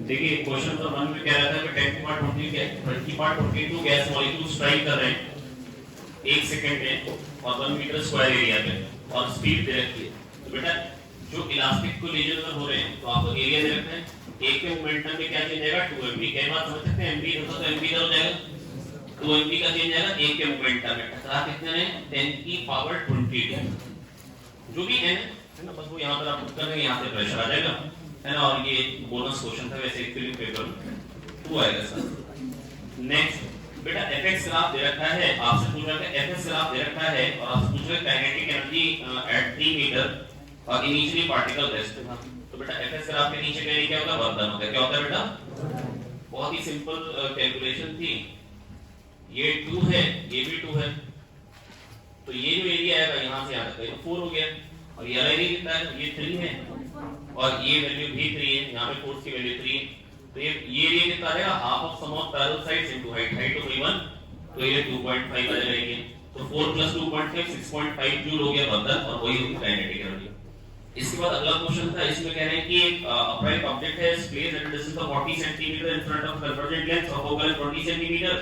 देखिए question number 1 में क्या रहता है कि 20 गैस मॉलिक्यूल स्ट्राइक कर रहे हैं 1 सेकंड में और 1 मीटर स्क्वायर एरिया में और स्पीड दे रखी है। तो बेटा जो इलास्टिक को लेजर हो रहे हैं तो आपको एरिया दे रखा है, एक के मोमेंटम में क्या चेंज आएगा 2mv। कई बार समझ सकते हैं mv होता तो mv इधर हो जाएगा, 2mv का चेंज आएगा एक के मोमेंटम में। टकरा कितने ने 10 की पावर 22 जो भी है ना, बस वो यहाँ पर आप पुट कर देंगे, यहाँ से प्रेशर आ जाएगा है ना। और ये बोनस क्वेश्चन था वैसे फिल्म पेपर 2 आएगा सर। नेक्स्ट बेटा एफएक्स ग्राफ दे रखा है, आपसे पूछ रहा है एफएक्स ग्राफ दे रखा है और आपसे पूछ रहा है काइनेटिक एनर्जी एट 3 मीटर और इनिशियली पार्टिकल रेस्ट था। तो बेटा एफएक्स ग्राफ के नीचे कहीं क्या होगा, वर्क डन होगा। क्या होता है बेटा, बहुत ही सिंपल कैलकुलेशन थी। ये 2 है, ये भी 2 है, तो ये जो एरिया आएगा यहाँ से यहाँ तक तो 4 हो गया। और ये एरिया कितना है, ये 3 है और ये वैल्यू भी 3 है, यहाँ पे फोर्स की वैल्यू 3 है। तो ये एरिया कितना आएगा, half of sum of parallel sides into height. Height तो 1, तो ये 2.5 आ जाएगा। तो 4 + 2.5 6.5 जूल हो गया बर्तन, और वही होगी काइनेटिक एनर्जी। इसके बाद अगला क्वेश्चन था, इसमें कह रहे हैं कि एक अपराइट ऑब्जेक्ट है placed at a distance of 40 centimetre in front of convergent lens of focal length 20 centimetre.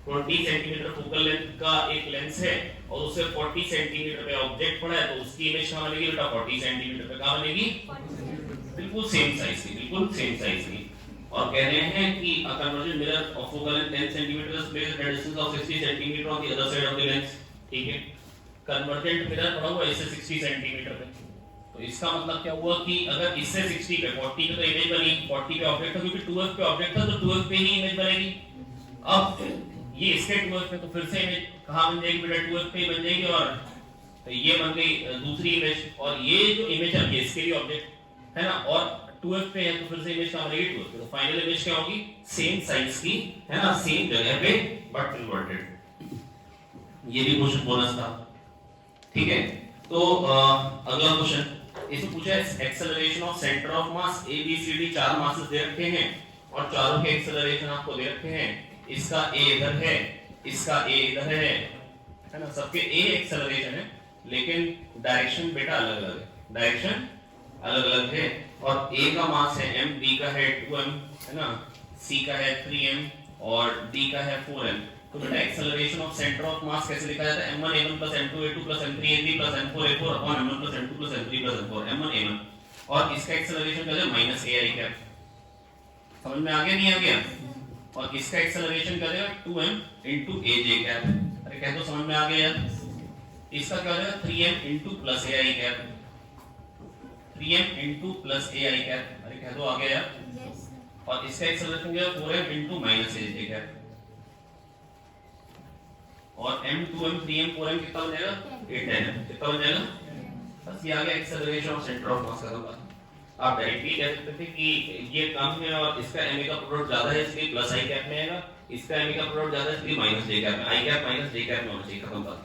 20 centimetre focal length का एक लेंस है और उससे 40 सेंटीमीटर पे ऑब्जेक्ट पड़ा है, तो उसकी इमेज कहां बनेगी बेटा, 40 सेंटीमीटर पे कहां बनेगी, बिल्कुल सेम साइज की, बिल्कुल सेम साइज की। और कह रहे हैं कि a convergent mirror of focal length 10 centimetre is placed at a distance of 60 centimetre on the other side of the lens. ठीक है, कन्वर्जेंट मिरर पड़ा हुआ है इससे 60 सेंटीमीटर पे, तो इसका मतलब क्या हुआ कि अगर इससे 60 पे 40 पे तो इमेज बनी, 40 पे ऑब्जेक्ट था, क्योंकि 2f पे ऑब्जेक्ट था तो 2f पे ही इमेज बनेगी। अब ये इसके 2f पे तो फिर से इमेज कहां बन जाएगी बेटा, 2f पे ही बन जाएगी, और ये बन गई दूसरी इमेज। और ये जो इमेज है ये इसके लिए ऑब्जेक्ट है ना, और 2f पे है तो फिर से इमेज कहां बनेगी, 2f पे। तो फाइनल इमेज क्या होगी, सेम साइज की है ना, सेम जगह पे बट इन्वर्टेड। ये भी क्वेश्चन बोनस था। ठीक है, तो अगला क्वेश्चन इसमें पूछा है acceleration of centre of mass A B C D, 4 masses दे रखे हैं और चारों के एक्सेलरेशन आपको दे रखे हैं। इसका a इधर है, इसका a इधर है ना, सबके a एक्सेलरेशन है लेकिन डायरेक्शन बेटा अलग अलग है, डायरेक्शन अलग अलग है। और a का मास है m, b का है 2m है ना, c का है 3m और d का है 4m। तो बेटा एक्सेलरेशन ऑफ सेंटर ऑफ मास कैसे लिखा जाता है, m1 a1 + m2 a2 + m3 a3 + m4 a4 upon m1 + m2 + m3 + m4 m1 a1। और इसका एक्सेलरेशन क्या है, -ai कैप। समझ में आ गया नहीं आ गया। और इसका एक्सेलरेशन क्या देगा 2m * aj कैप। अरे कह दो समझ में आ गया यार। इसका क्या देगा 3m + +ai cap, 3m + +ai cap. अरे कह दो आ गया यार। और इसका एक्सेलरेशन क्या है 4m - aj कैप। और m 2m 3m 4m कितना हो जाएगा 8m। कितना हो जाएगा, बस ये आ गया एक्सेलरेशन ऑफ सेंटर ऑफ मास का बात। आप डायरेक्टली कह सकते थे कि ये कम है और इसका m का प्रोडक्ट ज्यादा है इसलिए +i कैप में आएगा, इसका m का प्रोडक्ट ज्यादा है इसलिए -j कैप में, i कैप -j कैप में होना चाहिए। खत्म बात,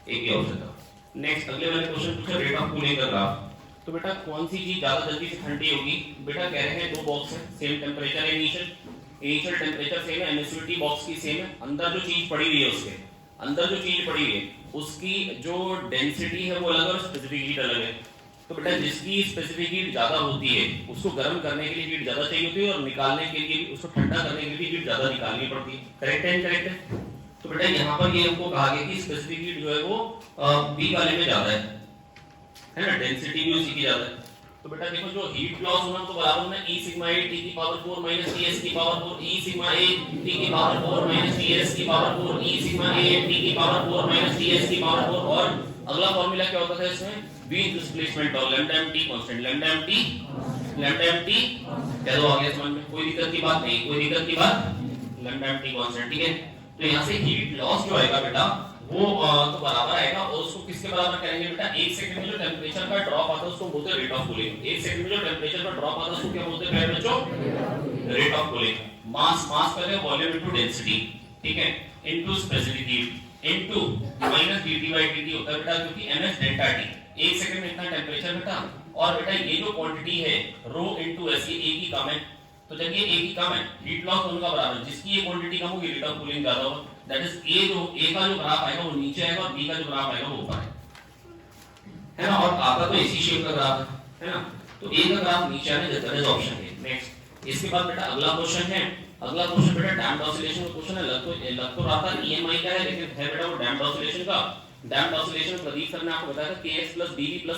एक ही ऑप्शन था। नेक्स्ट अगले वाले क्वेश्चन पूछा रेट ऑफ कूलिंग का ग्राफ। तो बेटा कौन सी चीज ज्यादा जल्दी से ठंडी होगी, बेटा कह रहे हैं 2 बॉक्स है, सेम टेंपरेचर है, इनिशियल टेंपरेचर सेम है, एमिसिविटी बॉक्स की सेम है, अंदर जो चीज पड़ी हुई है उसके अंदर जो चीज पड़ी हुई है उसकी जो डेंसिटी है वो अलग और स्पेसिफिक हीट अलग है। तो बेटा जिसकी स्पेसिफिक हीट ज्यादा होती है उसको गर्म करने के लिए हीट ज्यादा चाहिए होती है और निकालने के लिए उसको ठंडा करने के लिए हीट ज्यादा निकालनी पड़ती है। करेक्ट है इनकरेक्ट है। तो बेटा यहाँ पर ये हमको कहा गया कि स्पेसिफिक हीट जो है वो बी वाले में ज्यादा है ना, डेंसिटी भी उसी की ज्यादा है। तो बेटा देखो जो हीट लॉस होना तो बराबर होना E सिग्मा A T की पावर 4 माइनस Ts की power 4 E sigma A T की पावर 4 माइनस Ts की power 4 E sigma A T की पावर 4 माइनस Ts की पावर 4। और अगला फार्मूला क्या होता था इसमें, V डिस्प्लेसमेंट और lambda mt constant, lambda mt कह दो आ गया समझ में, कोई दिक्कत की बात नहीं, कोई दिक्कत की बात, लैम्डा mt कांस्टेंट। ठीक है, तो यहां से हीट लॉस जो आएगा बेटा वो तो बराबर आएगा और उसको किसके बराबर करेंगे बेटा, 1 सेकंड में जो टेंपरेचर का ड्रॉप आता है उसको बोलते हैं रेट ऑफ कूलिंग। 1 सेकंड में जो टेंपरेचर का ड्रॉप आता है उसको क्या बोलते हैं प्यारे बच्चों, रेट ऑफ कूलिंग। मास कर दे वॉल्यूम इनटू डेंसिटी, ठीक है, into specific heat into -dT/dt होता है बेटा, क्योंकि ms डेल्टा t 1 सेकंड में इतना टेंपरेचर बेटा। और बेटा ये जो क्वांटिटी है ρ * s ये एक ही कम है, तो जब ये एक ही कम है हीट लॉस दोनों का बराबर, जिसकी ये क्वांटिटी कम होगी रेट ऑफ कूलिंग ज्यादा होगा। दैट इज a का जो ग्राफ आएगा वो नीचे आएगा और b का जो ग्राफ आएगा वो ऊपर है ना। और आपका तो इसी शेप का ग्राफ है ना, तो a का ग्राफ नीचे आने देता है ऑप्शन है। नेक्स्ट, इसके बाद बेटा अगला क्वेश्चन है, अगला क्वेश्चन बेटा डैम्प्ड ऑसिलेशन का क्वेश्चन है। लग तो रहा था ईएमआई का है, लेकिन है बेटा वो डैम्प्ड ऑसिलेशन का। डैम्प्ड ऑसिलेशन प्रदीप सर ने आपको बताया था kx + dv + ma =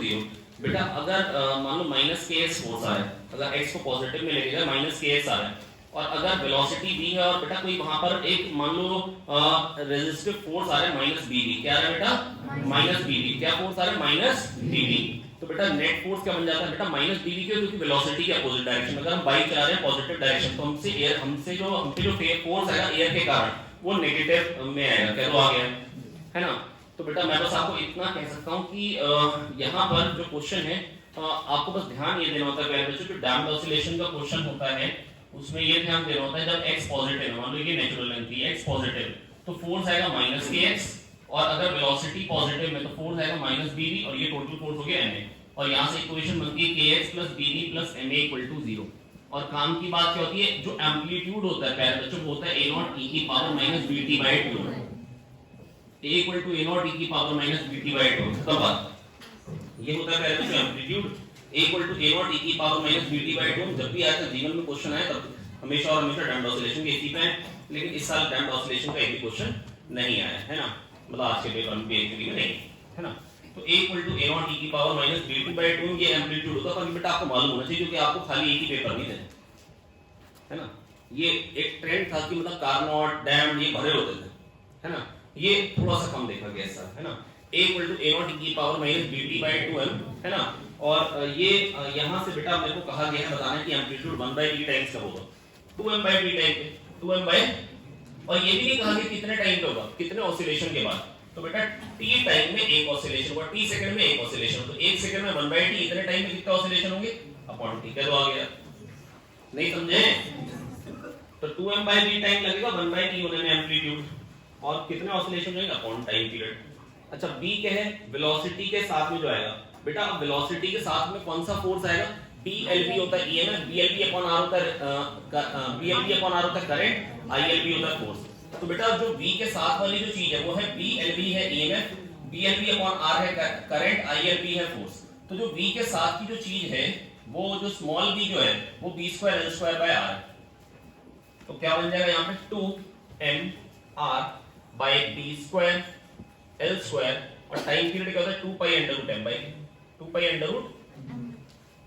0। बेटा अगर मान लो -kx फोर्स आ रहा है, अगर x को पॉजिटिव में लेके जाए -kx आ रहा है, और अगर वेलोसिटी v है और बेटा कोई वहां पर एक मान लो रेजिस्टिव फोर्स आ रहा है -bv, क्या आ रहा है बेटा -bv, क्या फोर्स आ रहा है -bv, तो बेटा नेट फोर्स क्या बन जाता है बेटा -bv, क्यों, क्योंकि वेलोसिटी के अपोजिट डायरेक्शन। अगर हम बाइक चला रहे हैं पॉजिटिव डायरेक्शन, तो हमसे जो फोर्स आएगा एयर के कारण वो नेगेटिव में आएगा, क्या तो आ गया है ना। तो बेटा मैं बस आपको इतना कह सकता हूं कि यहाँ पर जो क्वेश्चन है आपको बस ध्यान ये देना होता है प्यारे बच्चों, जो डैम्प्ड ऑसिलेशन का क्वेश्चन होता है उसमें ये ध्यान देना होता है जब x पॉजिटिव है, मान लो ये नेचुरल लेंथ थी, x पॉजिटिव तो फोर्स आएगा -kx, और अगर वेलोसिटी पॉजिटिव में तो फोर्स आएगा -bv, और ये टोटल फोर्स हो गया ma, और यहां से इक्वेशन बनती है kx + bv + ma = 0। और काम की बात क्या होती है, जो एम्पलीट्यूड होता है प्यारे बच्चों वो होता है a0 e की power -bt/2, a = a0 e की पावर -bt/2, तब बात ये होता है प्यारे बच्चों एम्पलीट्यूड, a = a0 e की पावर -bt/2। जब भी आया था जीवन में क्वेश्चन आया तब हमेशा और हमेशा डैम्प्ड ऑसिलेशन के इसी पे है, लेकिन इस साल डैम्प्ड ऑसिलेशन का एक भी क्वेश्चन नहीं आया है ना, मतलब आज के पेपर में भी नहीं है ना। तो a = a0 e की पावर -bt/2 ये एम्पलीट्यूड होता है, पर बेटा आपको मालूम होना चाहिए क्योंकि आपको खाली एक ही पेपर नहीं देना है ना। ये एक ट्रेंड था कि मतलब कार्नोट डैम ये भरे होते थे है ना, ये थोड़ा सा कम देखा गया ऐसा है ना। a = a0 e की पावर -bt/2m है ना, और ये यहां से बेटा मेरे को कहा गया है बताने कि एम्पलीट्यूड 1/t टाइम्स कब होगा, 2m/t टाइम पे 2m/, और ये भी नहीं कहा कि कितने टाइम पे होगा, कितने ऑसिलेशन के बाद, तो बेटा t टाइम में एक ऑसिलेशन होगा, t सेकंड में एक ऑसिलेशन, तो 1 सेकंड में 1/t, इतने टाइम में कितने ऑसिलेशन होंगे अपॉन t, क्या तो आ गया, नहीं समझे, तो 2m/v टाइम लगेगा 1/t होने में एम्पलीट्यूड, और कितने ऑसिलेशन होंगे अपॉन टाइम पीरियड। अच्छा b क्या है, वेलोसिटी के साथ में जो आएगा बेटा, अब वेलोसिटी के साथ में कौन सा फोर्स आएगा, BLV होता है EMF, BLV/R होता है BLV/R होता है करंट, ILV होता है फोर्स। तो बेटा जो V के साथ वाली जो चीज है वो है BLV है EMF, BLV/R है करंट, ILV है फोर्स। तो जो V के साथ की जो चीज है वो जो स्मॉल v जो है वो b²L²/r है, तो क्या बन जाएगा यहाँ पे 2mr/b² L², और टाइम पीरियड क्या होता है 2π√m/2π√,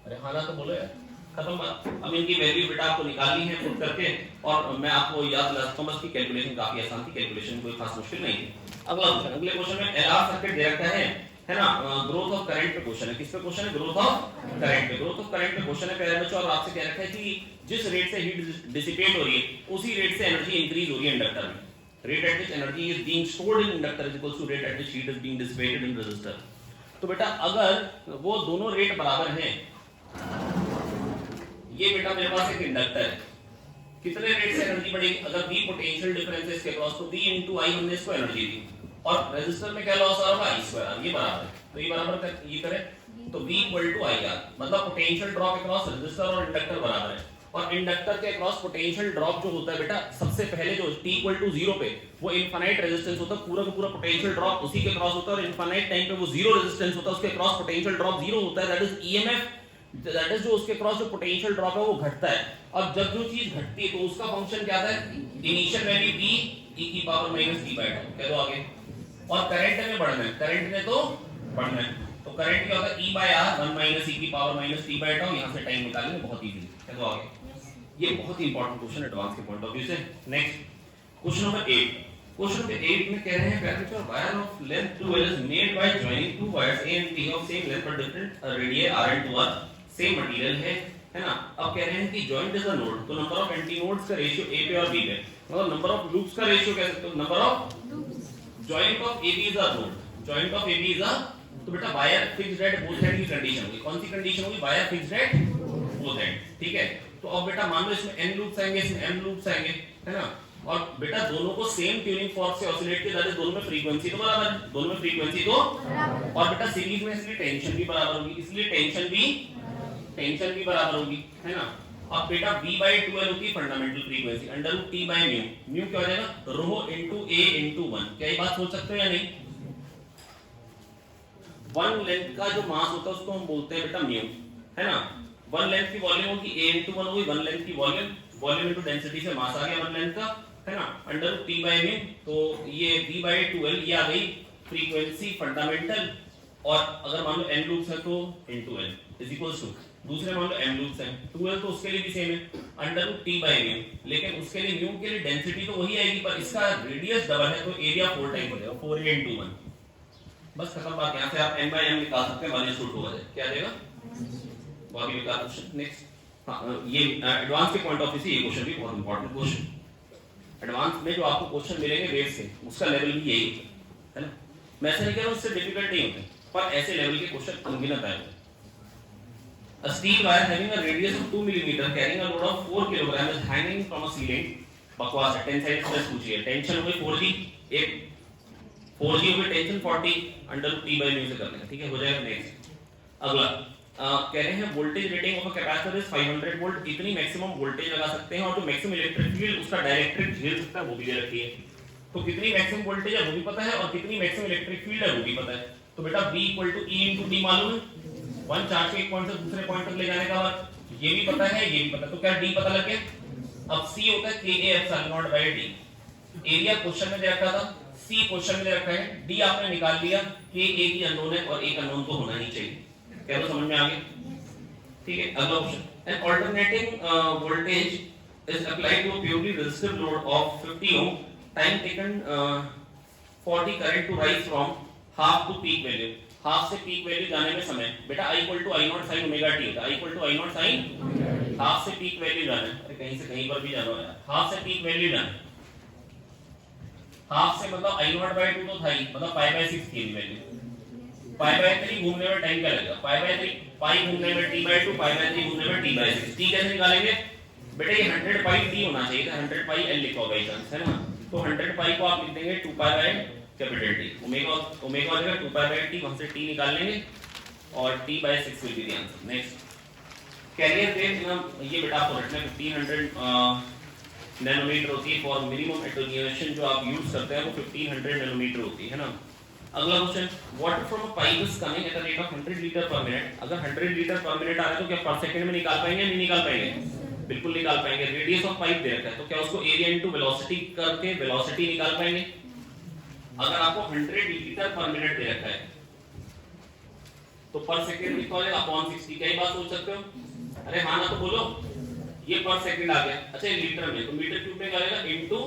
अरे हाँ ना तो बोलो यार, खत्म बात। अब इनकी वैल्यू बेटा आपको निकालनी है खुद करके, और मैं आपको याद दिलाता हूं बस की कैलकुलेशन काफी आसान थी, कैलकुलेशन कोई खास मुश्किल नहीं थी। अगला क्वेश्चन, अगले क्वेश्चन में एलआर सर्किट दे रखा है ना, ग्रोथ ऑफ करंट पे क्वेश्चन है, किस पे क्वेश्चन है, ग्रोथ ऑफ करंट पे, ग्रोथ ऑफ करंट पे क्वेश्चन है प्यारे बच्चों, और आपसे कह रखा है कि जिस रेट से हीट डिसिपेट हो रही है उसी रेट से एनर्जी इंक्रीज हो रही है इंडक्टर में, rate at which energy is being stored in inductor is equals to rate at which heat is being dissipated in resistor। तो बेटा अगर वो दोनों रेट बराबर हैं, ये बेटा मेरे पास एक इंडक्टर है, कितने रेट से एनर्जी बढ़ेगी, अगर V पोटेंशियल डिफरेंस है इसके क्रॉस तो V * I हमने इसको एनर्जी दी, और रेजिस्टर में क्या लॉस आ रहा है I²R, ये बराबर है, तो ये बराबर ये करें तो V = IR, मतलब पोटेंशियल ड्रॉप अक्रॉस रेजिस्टर और इंडक्टर बराबर है, और इंडक्टर के अक्रॉस पोटेंशियल ड्रॉप जो होता है बेटा सबसे पहले जो t = 0 पे वो इनफाइनाइट रेजिस्टेंस होता है, पूरा का पूरा पोटेंशियल ड्रॉप उसी के क्रॉस होता है, और इनफाइनाइट टाइम पे वो जीरो रेजिस्टेंस होता है, उसके क्रॉस पोटेंशियल ड्रॉप जीरो होता है, that is EMF, that is जो उसके क्रॉस जो पोटेंशियल ड्रॉप है वो घटता है, और जब जो चीज घटती है तो उसका फंक्शन क्या आता है, इनिशियल वैल्यू v e⁻t/2, कह दो आगे, और करंट में बढ़ना है, करंट में तो बढ़ना है, तो करंट क्या होता है E/R 1 e⁻t/2, यहां से टाइम निकालेंगे बहुत इजी, कह दो आगे। ये बहुत ही इंपॉर्टेंट क्वेश्चन एडवांस के पॉइंट ऑफ व्यू से। Next question number 8, question number 8 में कह रहे हैं parameter wire of length 2l is made by joining two wires A and B of same length but different radii R and 2 are same material है ना। अब कह रहे हैं कि joint is a node, तो नंबर ऑफ एंटी नोड्स का ratio A पे और B पे, मतलब नंबर ऑफ लूप्स का रेशियो कह सकते हो, number of joint of AB is a node, joint of AB is a, तो बेटा wire fixed at both and की कंडीशन होगी, कौन सी कंडीशन होगी, wire fixed at both and, ठीक है। तो अब बेटा मान लो इसमें n लूप्स आएंगे, इसमें m लूप्स आएंगे है ना, और बेटा दोनों को सेम ट्यूनिंग फॉर्क से ऑसिलेट किया जाता है, दोनों में फ्रीक्वेंसी तो बराबर है, दोनों में फ्रीक्वेंसी तो, और बेटा सीरीज में इसलिए टेंशन भी बराबर होगी, इसलिए टेंशन भी बराबर होगी है ना। अब बेटा V/2L होती है फंडामेंटल फ्रीक्वेंसी, √T/μ, म्यू क्या हो जाएगा ρ * A * 1, क्या ये बात सोच सकते हो या नहीं, वन लेंथ का जो मास होता है उसको हम बोलते हैं बेटा म्यू है ना, वन लेंथ की वॉल्यूम होगी a into 1 होगी वन लेंथ की वॉल्यूम, वॉल्यूम इनटू डेंसिटी से मास आ गया वन लेंथ का, है ना, under root t by mu, तो ये v बाय 2l ये आ गई फ्रीक्वेंसी फंडामेंटल, और अगर मान लो n लूप्स है तो into n is equals to, दूसरे मान लो m लूप्स हैं 2l तो उसके लिए भी सेम है under root t by mu, लेकिन उसके लिए म्यू के लिए डेंसिटी तो वही आएगी पर इसका रेडियस डबल है तो एरिया 4 टाइम हो जाएगा, 4a into 1, बस खत्म बात। यहां से आप n बाय m निकाल सकते हैं, माइनस रूट 2 आ जाए, क्या आ जाएगा, बाकी बेकार क्वेश्चन। नेक्स्ट, हाँ ये एडवांस के पॉइंट ऑफ व्यू से ये क्वेश्चन भी बहुत इंपॉर्टेंट क्वेश्चन। एडवांस में जो आपको क्वेश्चन मिलेंगे वेव से उसका लेवल भी यही है ना, मैं ऐसे नहीं कह रहा हूं उससे डिफिकल्ट नहीं होते, पर ऐसे लेवल के क्वेश्चन अनगिनत आए होते हैं। A steel wire having a radius of 2 mm carrying a load of 4 kg is hanging from a ceiling, बकवास है, टेंसाइल स्ट्रेस पूछिए, टेंशन हो गई 4g, एक 4g हो गई tension 40 under root t by mu से कर लेंगे, ठीक है, हो जाएगा। नेक्स्ट अगला कह रहे हैं voltage rating of a capacitor is 500 volt, इतनी मैक्सिमम वोल्टेज लगा सकते हैं और जो मैक्सिमम इलेक्ट्रिक फील्ड उसका डायरेक्ट्रिक झेल सकता है वो भी दे रखी है, तो कितनी मैक्सिमम वोल्टेज है वो भी पता है और कितनी मैक्सिमम इलेक्ट्रिक फील्ड है वो भी पता है, तो बेटा V = E × D मालूम है, वन चार्ज के एक पॉइंट से दूसरे पॉइंट तक ले जाने का बाद ये भी पता है ये भी पता है, तो क्या D पता लग गया। अब C होता है KA/0/D, एरिया क्वेश्चन में दे रखा था, C क्वेश्चन में दे रखा है, D आपने निकाल लिया, KA की अननोन है और एक अननोन तो होना ही चाहिए, क्या तो समझ में आ गया, ठीक है। अगला question, an alternating voltage is applied to a purely resistive load of 50 ohm, time taken for the current to rise from half to peak value, half से पीक वैल्यू जाने में समय, बेटा I = I0 sin omega t होता है, I = I0 sin, half से peak value जाना है, अरे कहीं से कहीं पर भी जाना है यार, हाफ से पीक वैल्यू जाना है, हाफ से मतलब I0/2 तो था ही, मतलब π/6 की वैल्यू, π/3 घूमने में टाइम क्या लगेगा, π/3 पाई घूमने में t/2, π/3 घूमने में t/6, t कैसे निकालेंगे बेटा, ये 100 पाई t होना चाहिए था, 100 पाई l लिखा होगा चांस, है ना, तो 100 पाई को आप लिख देंगे 2π/T, ओमेगा ओमेगा हो जाएगा 2π/T, वहां से t निकाल लेंगे और t/6 will be the answer. Next, carrier wave, ये बेटा आपको रखना है 1500 नैनोमीटर होती है, फॉर मिनिमम एटेन्यूएशन जो आप यूज करते हैं वो 1500 नैनोमीटर होती है ना। अगला question, water from a pipe is coming at a rate of 100 litre पर मिनट, अगर 100 लीटर पर मिनट आ रहा है तो क्या पर सेकंड में निकाल पाएंगे नहीं निकाल पाएंगे, बिल्कुल निकाल पाएंगे। रेडियस ऑफ पाइप दे रखा है तो क्या उसको एरिया इनटू वेलोसिटी करके वेलोसिटी निकाल पाएंगे। अगर आपको 100 लीटर पर मिनट दे रखा है तो पर सेकंड लिखा होगा अपॉन 60, क्या ये बात सोच सकते हो, अरे हां ना तो बोलो, ये पर सेकंड आ गया, अच्छा लीटर में तो मीटर क्यूब में करेगा इनटू,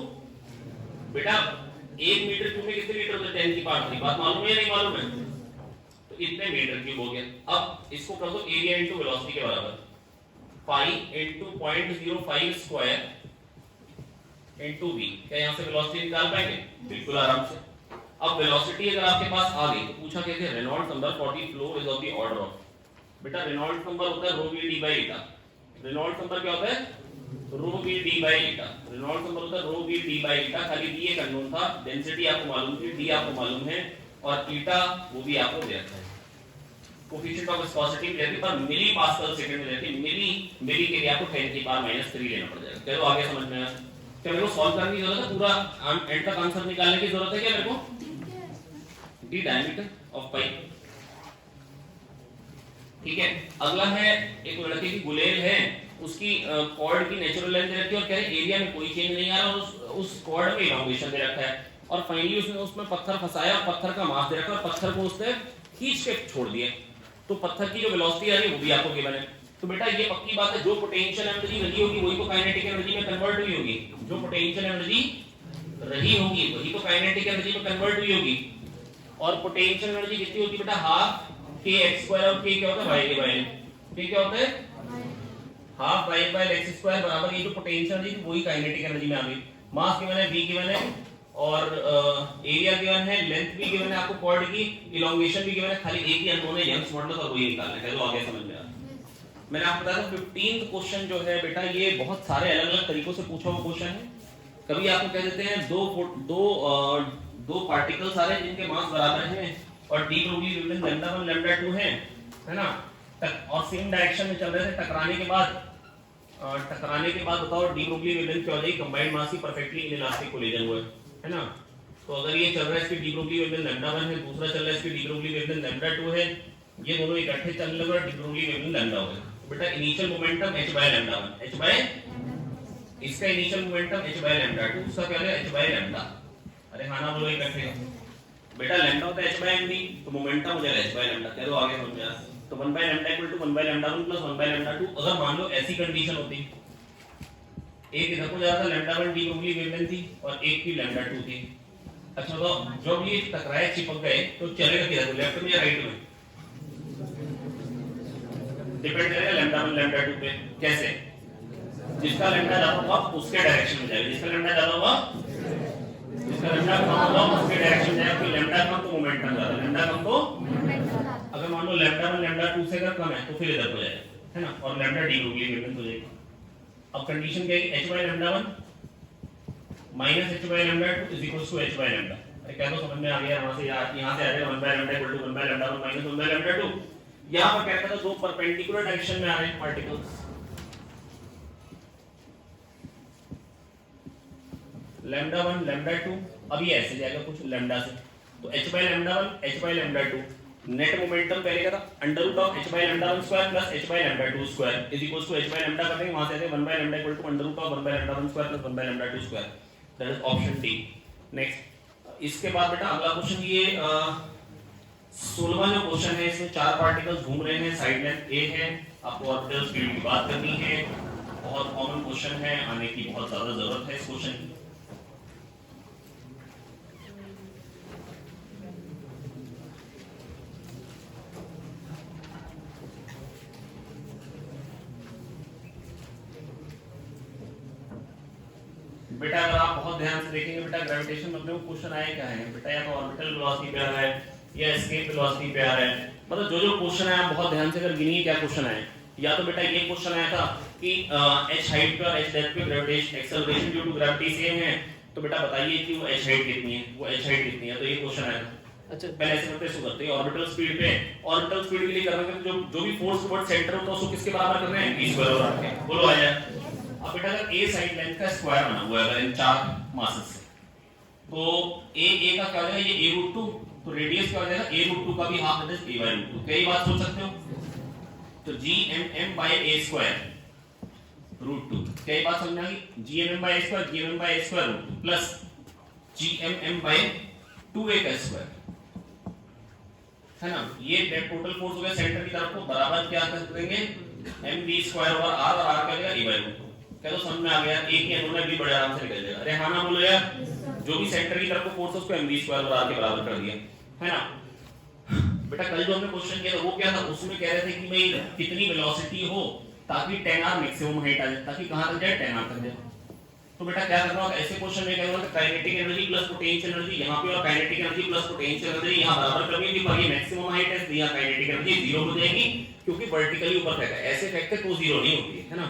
बेटा 1 मीटर क्यूब में कितने लीटर होते हैं 10 की पावर 3, बात मालूम है या नहीं मालूम है, तो इतने मीटर क्यूब हो गया। अब इसको कर दो एरिया इनटू वेलोसिटी के बराबर, पाई इनटू 0.05 स्क्वायर इनटू v, क्या यहां से वेलोसिटी निकाल पाएंगे, बिल्कुल आराम से। अब वेलोसिटी अगर आपके पास आ गई तो पूछा क्या है Reynolds number for the flow is of the order of, बेटा रेनॉल्ड्स नंबर होता है rho v d by eta, Reynolds number क्या होता है rho v d by eta, Reynolds number होता है rho v d by eta, खाली v एक अननोन था, डेंसिटी आपको मालूम थी, d आपको मालूम है और eta वो भी आपको दे रखा है, कोएफिशिएंट ऑफ विस्कोसिटी भी रहती पर मिली पास्कल सेकंड में रहती, मिली के लिए आपको 10 की पावर -3 लेना पड़ जाएगा। चलो आगे समझ में आया, क्या मेरे को सॉल्व करने की जरूरत है, पूरा एंड तक आंसर निकालने की जरूरत है क्या मेरे को, डी डायमीटर ऑफ पाइप, ठीक है। अगला है एक लड़के की गुलेल है, उसकी कॉर्ड की नेचुरल लेंथ दे रखी है और कह रहे एरिया में कोई चेंज नहीं आ रहा, उस कॉर्ड में इलॉन्गेशन दे रखा है और फाइनली उसने उसमें पत्थर फंसाया, पत्थर का मास दे रखा और पत्थर को उसने खींच के छोड़ दिया, तो पत्थर की जो वेलोसिटी आ रही है वो भी आपको गिवन है। तो बेटा ये पक्की बात है, जो पोटेंशियल एनर्जी रही होगी वही तो काइनेटिक एनर्जी में कन्वर्ट हुई होगी, जो पोटेंशियल एनर्जी रही होगी वही तो काइनेटिक एनर्जी में कन्वर्ट हुई होगी, और पोटेंशियल एनर्जी कितनी होती है बेटा हाफ kx² और k क्या होता है y/l, k क्या होता है हाफ y/x² बराबर ये जो पोटेंशियल एनर्जी थी वही काइनेटिक एनर्जी में आ गई। मास गिवन है, v गिवन है और एरिया गिवन है, लेंथ भी गिवन है आपको कॉर्ड की, इलॉन्गेशन भी गिवन है, खाली एक ही अननोन है यंग्स मॉडुलस और वही निकालना है। चलो आगे समझ में आ, मैंने आपको बताया था 15th क्वेश्चन जो है बेटा ये बहुत सारे अलग-अलग तरीकों से पूछा हुआ क्वेश्चन है। कभी आपको कह देते हैं दो पार्टिकल्स आ रहे हैं जिनके मास बराबर हैं और d ब्रोगली वेवलेंथ λ1 λ2 है ना, और सेम डायरेक्शन में चल रहे थे, टकराने के बाद बताओ d ब्रोगली वेवलेंथ क्या हो जाएगी, कंबाइंड मास की परफेक्टली इनइलास्टिक कोलिजन हुआ है ना। तो अगर ये चल रहा है इसकी d ब्रोगली वेवलेंथ λ1 है, दूसरा चल रहा है इसकी d ब्रोगली वेवलेंथ λ2 है, ये दोनों इकट्ठे चलने पर d ब्रोगली वेवलेंथ λ हो गया, बेटा initial momentum h by lambda 1, h by इसका initial momentum h by lambda 2, उसका क्या है h बाय लैम्डा। अरे हाँ ना बोलो इकट्ठे। बेटा लैम्डा होता है h बाय mv, तो मोमेंटम हो जाएगा h बाय लैम्डा। कह दो आगे समझ में आ। तो 1 by lambda equal to 1 by lambda 1 plus 1 by lambda 2। अगर मान लो ऐसी कंडीशन होती, एक इधर को जा रहा था लैम्डा 1 डी ब्रोगली वेवलेंथ थी और एक की लैम्डा 2 थी। अच्छा तो जब ये टकराए चिपक गए तो चलेगा किधर, लेफ्ट में या राइट में? डिपेंड करेगा लैम्डा 1 लैम्डा 2 पे। कैसे? जिसका लैम्डा ज्यादा होगा उसके डायरेक्शन में जाएगा, जिसका लैम्डा ज्यादा होगा जिसका लैम्डा कम होगा उसके डायरेक्शन में जाएगा। क्योंकि लैम्डा कम तो मोमेंटम ज्यादा, लैम्डा कम तो अगर मान लो लैम्डा 1 लैम्डा 2 से अगर कम है तो फिर इधर हो जाएगा, है ना, और लैम्डा डी ब्रोगली वेवलेंथ हो जाएगी। अब कंडीशन क्या है, h by lambda 1 minus h by lambda 2 is equal to h by lambda. अरे क्या तो समझ में आ गया? यहां से आ जाएगा 1 by lambda equal to 1 by lambda 1 minus 1 by lambda 2। यहां पर क्या कहता है, दो परपेंडिकुलर डायरेक्शन में आ रहे हैं पार्टिकल्स, लैम्डा 1 लैम्डा 2। अब ये ऐसे जाएगा कुछ लैम्डा से, तो h by lambda 1 h by lambda 2। Net momentum पहले का था under root of h by lambda 1 square plus h by lambda 2 square is equal to h by lambda कर देंगे, वहां से आएगा 1 by lambda equal to under root of 1 by lambda 1 square plus 1 by lambda 2 square. That is option D. Next इसके बाद बेटा अगला question, ये 16वां जो क्वेश्चन है, इसमें चार पार्टिकल्स घूम रहे हैं, साइड लेंथ a है, आपको ऑर्बिटल स्पीड की बात करनी है। बहुत कॉमन क्वेश्चन है, आने की बहुत ज्यादा जरूरत है इस क्वेश्चन की। बेटा अगर आप बहुत ध्यान से देखेंगे बेटा, ग्रेविटेशन में क्वेश्चन आए क्या है बेटा, या तो ऑर्बिटल वेलोसिटी पे आ रहा है या एस्केप वेलोसिटी पे आ रहा है। मतलब जो क्वेश्चन है आप बहुत ध्यान से अगर गिनिए क्या क्वेश्चन आए। या तो बेटा ये क्वेश्चन आया था कि h हाइट पे और h डेप्थ पे gravitation acceleration due to gravity same है, तो बेटा बताइए कि वो h हाइट कितनी है, वो h हाइट कितनी है, तो ये क्वेश्चन आया था। अच्छा पहले ऐसे करते शुरू करते हैं, ऑर्बिटल स्पीड पे, ऑर्बिटल स्पीड के लिए करना है जो भी फोर्स टुवर्ड सेंटर होता है उसको किसके बराबर करना है, v स्क्वायर बराबर है। बोलो आ जाए। अब बेटा अगर a साइड लेंथ का स्क्वायर बना हुआ है अगर इन चार मासेस से, तो a का क्या हो जाएगा, ये a√2, तो रेडियस क्या हो जाएगा a√2 का भी हाफ दैट इज a/√2। कई बात सोच सकते हो, तो gmm by a स्क्वायर √2, कई बात समझ में आ गई, gmm by a square √2 plus gmm by 2a का स्क्वायर, है ना। ये टोटल फोर्स हो गया सेंटर की तरफ को, बराबर क्या कर देंगे mv स्क्वायर और r क्या देगा a/√2। क्या तो समझ में आ गया, एक ही अनुना भी बड़े आराम से निकल जाएगा। अरे हाँ ना बोलो यार, जो भी सेंटर की तरफ को फोर्स है उसको mv स्क्वायर और r के बराबर कर दिया, है ना। बेटा कल जो हमने क्वेश्चन किया था वो क्या था, उसमें कह रहे थे कि भाई कितनी वेलोसिटी हो ताकि 10r मैक्सिमम हाइट आ जाए, ताकि कहां तक जाए 10r तक जाए। तो बेटा क्या करना होगा, ऐसे क्वेश्चन में क्या करना होगा, kinetic energy plus potential energy यहां पे और kinetic energy plus potential energy यहां बराबर कर देंगे, पर ये मैक्सिमम हाइट है तो यहां काइनेटिक एनर्जी 0 हो जाएगी, क्योंकि वर्टिकली ऊपर फेंका है, ऐसे फेंकते तो 0 नहीं होती है ना।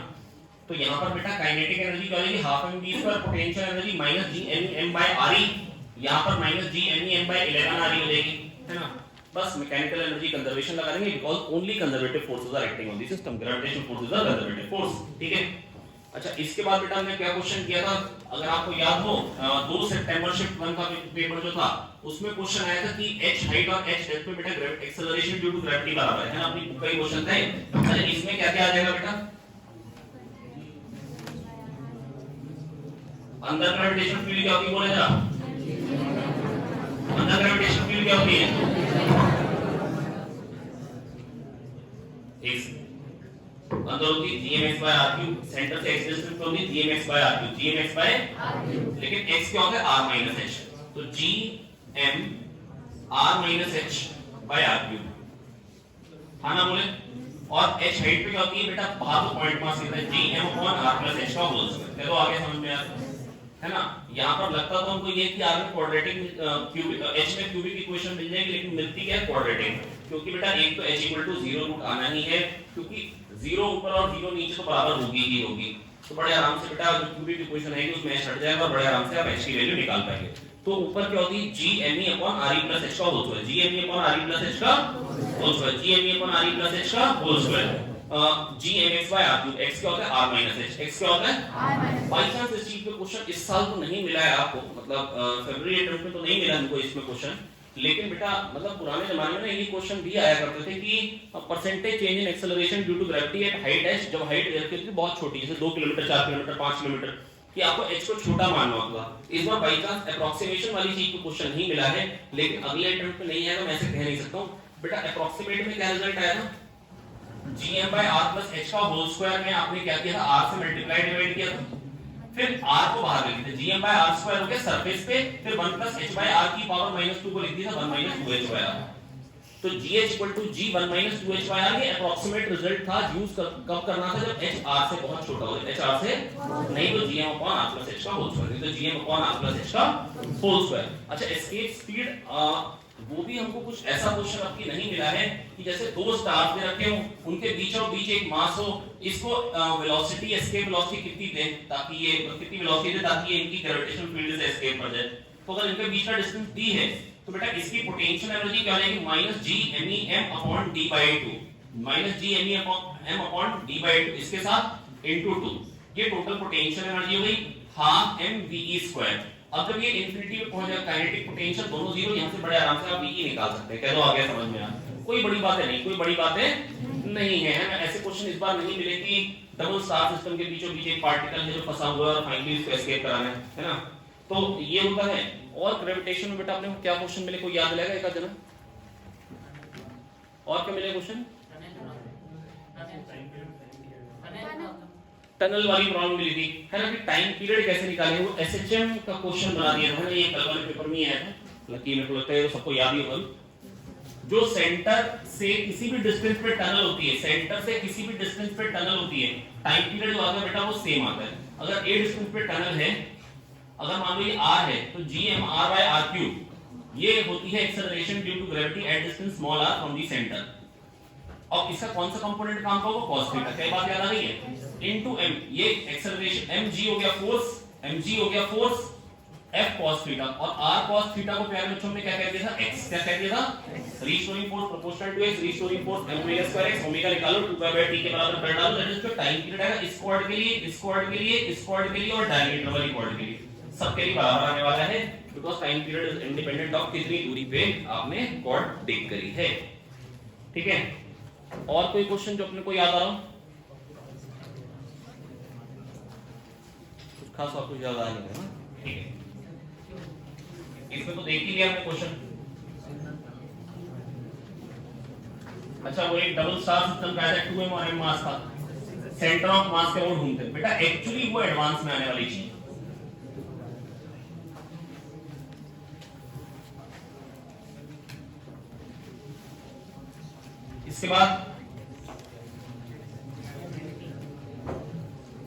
तो यहां पर बेटा काइनेटिक एनर्जी क्या हो जाएगी, half mv square, potential energy minus gmm by re, यहां पर माइनस gmm by 11 re हो जाएगी, है ना। बस मैकेनिकल एनर्जी कंजर्वेशन लगा देंगे, because only conservative forces are acting on the system, gravitational forces are conservative force, ठीक है। अच्छा इसके बाद बेटा हमने क्या क्वेश्चन किया था, अगर आपको याद हो 2 सितंबर शिफ्ट 1 का पेपर जो था उसमें क्वेश्चन आया था कि h हाइट और h डेप्थ पे बेटा एक्सेलरेशन ड्यू टू ग्रेविटी बराबर है ना, अपनी बुक का ही क्वेश्चन था। अच्छा इसमें क्या क्या आ जाएगा बेटा, अंदर ग्रेविटेशन फील्ड क्या होती है, बोले जरा अंदर ग्रेविटेशन फील्ड क्या होती है, अंदर होती है gmx by r3, सेंटर से x डिस्टेंस पे होती है gmx by r3, लेकिन x क्या होता है r minus h, तो gm r minus h by r3, हाँ ना बोले। और h हाइट पे क्या होती है बेटा, बाहर तो पॉइंट मास कितना है, gm upon r plus h का होल स्क्वायर। चलो आगे समझ में आ रहा है ना। यहाँ पर लगता तो हमको ये कि r में क्वाड्रेटिक क्यूबिक h में क्यूबिक इक्वेशन मिल जाएगी, लेकिन मिलती क्या है क्वाड्रेटिक, क्योंकि बेटा एक तो h इक्वल टू 0 रूट आना ही है, क्योंकि 0 ऊपर और 0 नीचे तो बराबर होगी ही होगी। तो बड़े आराम से बेटा जो क्यूबिक इक्वेशन है उसमें h हट जाएगा और बड़े आराम से आप h की वैल्यू निकाल पाएंगे। तो ऊपर क्या होती है gme upon re plus h का whole square, gme upon re plus h का whole square, gme upon re plus h का whole square, gmx by r3, x क्या होता है r minus h, x क्या होता है r minus। बाय चांस इस चीज पे क्वेश्चन इस साल तो नहीं मिला है आपको, मतलब फरवरी अटेम्प्ट में तो नहीं मिला हमको इसमें क्वेश्चन, लेकिन बेटा मतलब पुराने जमाने में ना ये क्वेश्चन भी आया करते थे कि percentage change in acceleration due to gravity at height H, जब हाइट एच की बहुत छोटी जैसे 2 किलोमीटर 4 किलोमीटर 5 किलोमीटर, कि आपको h को छोटा मानना होगा। इस बार बाई चांस अप्रोक्सीमेशन वाली चीज को क्वेश्चन नहीं मिला है, लेकिन अगले अटेम्प्ट पे नहीं आएगा, मैं ऐसे कह नहीं सकता हूं। बेटा अप्रोक्सीमेट में क्या रिजल्ट आया था, gm/r+h का होल स्क्वायर में आपने क्या किया था, r से मल्टीप्लाई डिवाइड किया था, फिर r को बाहर लिख दिया, gm/r² हो गया सरफेस पे, फिर 1+h/r की पावर -2 को लिख दिया 1 - 2h/r। तो gh = g 1 - 2h/r, ये अप्रोक्सीमेट रिजल्ट था। यूज कब करना था, जब h r से बहुत छोटा हो, h r से नहीं तो gm/r+h का होल स्क्वायर, नहीं तो gm/r+h का होल स्क्वायर। अच्छा एस्केप स्पीड, वो भी हमको कुछ ऐसा क्वेश्चन आपकी नहीं मिला है कि जैसे दो स्टार्स दे रखे हो, उनके बीचों बीच एक मास हो, इसको वेलोसिटी एस्केप वेलोसिटी कितनी दे, ताकि ये कितनी वेलोसिटी दे ताकि ये इनकी ग्रेविटेशनल फील्ड से एस्केप कर जाए। तो अगर इनके बीच का डिस्टेंस d है तो बेटा इसकी पोटेंशियल एनर्जी क्या रहेगी, -gmem/d/2, -gmem/d/2 इसके साथ इनटू 2, ये टोटल पोटेंशियल एनर्जी हो गई 12 mve²। अब जब ये इंफिनिटी पे पहुंच जाए काइनेटिक पोटेंशियल दोनों जीरो, यहां से बड़े आराम से आप ve निकाल सकते हैं। कह दो आगे समझ में आ, कोई बड़ी बातें नहीं, कोई बड़ी बातें नहीं है ना। ऐसे क्वेश्चन इस बार नहीं मिले कि डबल स्टार सिस्टम के बीचों बीच एक पार्टिकल है जो फंसा हुआ है और फाइनली इसको एस्केप कराना है ना। तो ये होता है। और ग्रेविटेशन में बेटा अपने को क्या क्वेश्चन मिले, कोई याद दिलाएगा एक आध जना, और क्या मिले क्वेश्चन, टनल वाली प्रॉब्लम मिली थी है ना, कि टाइम पीरियड कैसे निकाले, वो एसएचएम का क्वेश्चन बना दिया था ना, ये कल वाले पेपर में आया था, लकी मेरे को लगता है सबको याद ही होगा। जो सेंटर से किसी भी डिस्टेंस पे टनल होती है, सेंटर से किसी भी डिस्टेंस पे टनल होती है, टाइम पीरियड जो आता है बेटा वो सेम आता है। अगर a डिस्टेंस पे टनल है, अगर मान लो ये r है, तो gmr/r3 ये होती है acceleration due to gravity at distance small r from the centre. और इसका कौन सा कंपोनेंट काम होगा, cos थीटा। क्या बात याद आ रही है, इनटू m, ये एक्सेलरेशन mg हो गया फोर्स, mg हो गया फोर्स f cos थीटा, और r cos थीटा को प्यारे बच्चों में क्या कह दिया था, x। क्या कह दिया था, restoring force proportional to x, restoring force m²x, omega निकालो 2π/t के बराबर कर डालो, दैट इज जो टाइम पीरियड आएगा इस कॉर्ड के लिए, इस कॉर्ड के लिए, इस कॉर्ड के लिए और डायमीटर वाली कॉर्ड के लिए, सबके लिए बराबर आने वाला है, because time period is independent of कितनी दूरी पे आपने कॉर्ड टिक करी है। ठीक है, और कोई क्वेश्चन जो अपने को याद आ रहा हो, कुछ खास और कुछ याद आ नहीं है ना। ठीक है, इसमें तो देख ही लिया हमने क्वेश्चन। अच्छा वो एक डबल स्टार सिस्टम का है, 2m और m मास था, सेंटर ऑफ मास के वो ढूंढते हैं बेटा, एक्चुअली वो एडवांस में आने वाली चीज। इसके बाद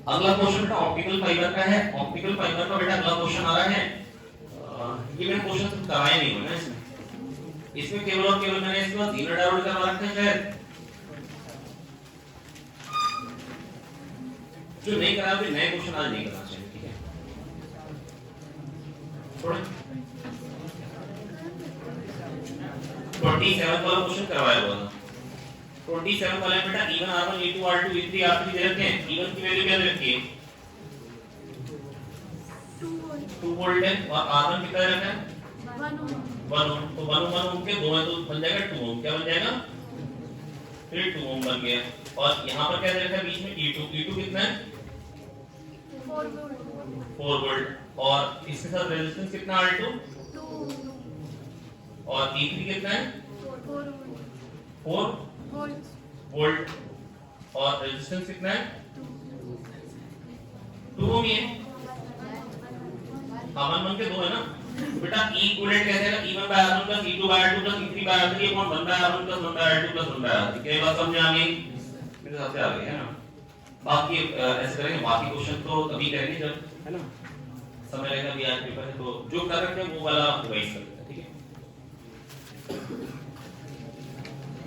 अगला क्वेश्चन बेटा ऑप्टिकल फाइबर का है। ऑप्टिकल फाइबर का बेटा अगला क्वेश्चन आ रहा है, ये मैंने क्वेश्चन कराया नहीं है ना इसमें केवल और केवल मैंने इसके बाद इनर डायोड करवा रखा है शायद, जो नहीं करा फिर नए क्वेश्चन आज नहीं करना चाहिए। ठीक है, थोड़ा 47 वाला क्वेश्चन करवाया हुआ था। 47 वाला बेटा E1 R1 E2 R2 E3 R3 दे रखे हैं। E1 की वैल्यू क्या दे रखी है, 2 वोल्ट है, और R1 कितना दे रखा है 1 ओम। तो 1 ओम के 2 है तो बन जाएगा 2 ओम। क्या बन जाएगा, फिर 2 ओम बन गया। और यहाँ पर क्या दे रखा है बीच में E2 कितना है 4 वोल्ट, और इसके साथ रेजिस्टेंस कितना R2 और E3 कितना है 4 वोल्ट, और रेजिस्टेंस कितना है 2 ओम ही है। हाँ 1 के 2 है ना बेटा। E इक्विवेलेंट कैसे है, E1/R1 + E2/R2 + E3/R3 upon 1/R1 + 1/R2 + 1/R3। क्या बात समझ आ गई, मेरे हिसाब से आ गई है ना। बाकी ऐसे करेंगे, बाकी क्वेश्चन तो तभी करेंगे जब है ना समय रहेगा, भी आज पेपर है तो जो कर रखे हैं वो वाला रिवाइज करेंगे।